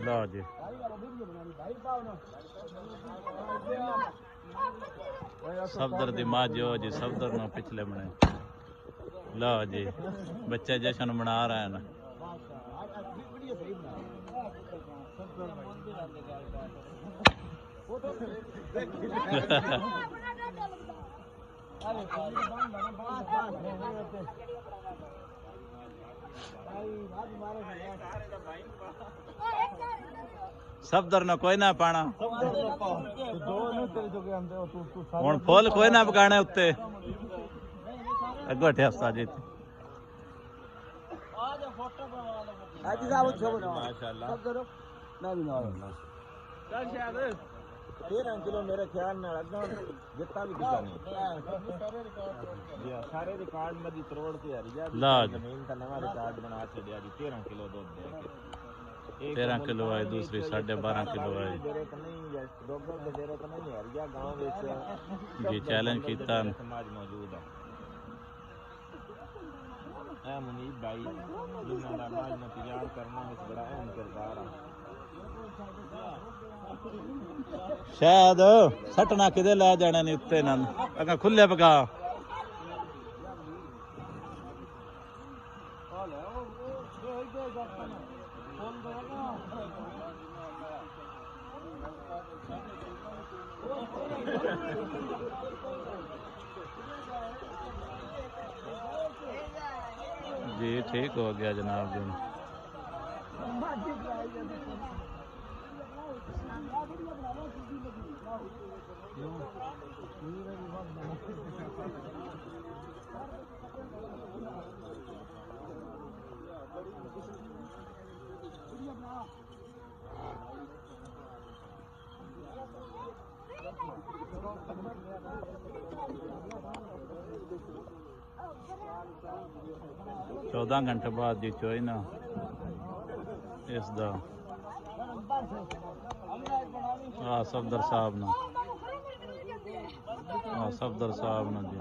लो जी सफदर दी माजो जी सफदर नो पिछले बने लो जी बच्चे जश्न मना रहे हैं सफदर न कोई ना पाना हुण फुल कोई ना पकाने उत्ते अगो ठेस्ता जी माशाअल्लाह 13 किलो मेरे ख्याल में जितना भी किसान जी सारे रिकॉर्ड में दी करोड़ से हरिया जमीन का नवा रिकॉर्ड बना छड़िया जी 13 किलो दूध दे के 13 किलो है दूसरी 12.5 किलो है जी चैलेंज कीता समाज मौजूद है ए मुनीब भाई जिन्होंने समाज में तैयार करना में बड़ा अहम किरदार है शायद सटना किदे लै जाने नहीं उत्ते ना अगर खुले पका जी ठीक हो गया जनाब जी चौदह घंटे बाद जी चोई ना इसदा सफदर साहब ना सफदर साहब ना जी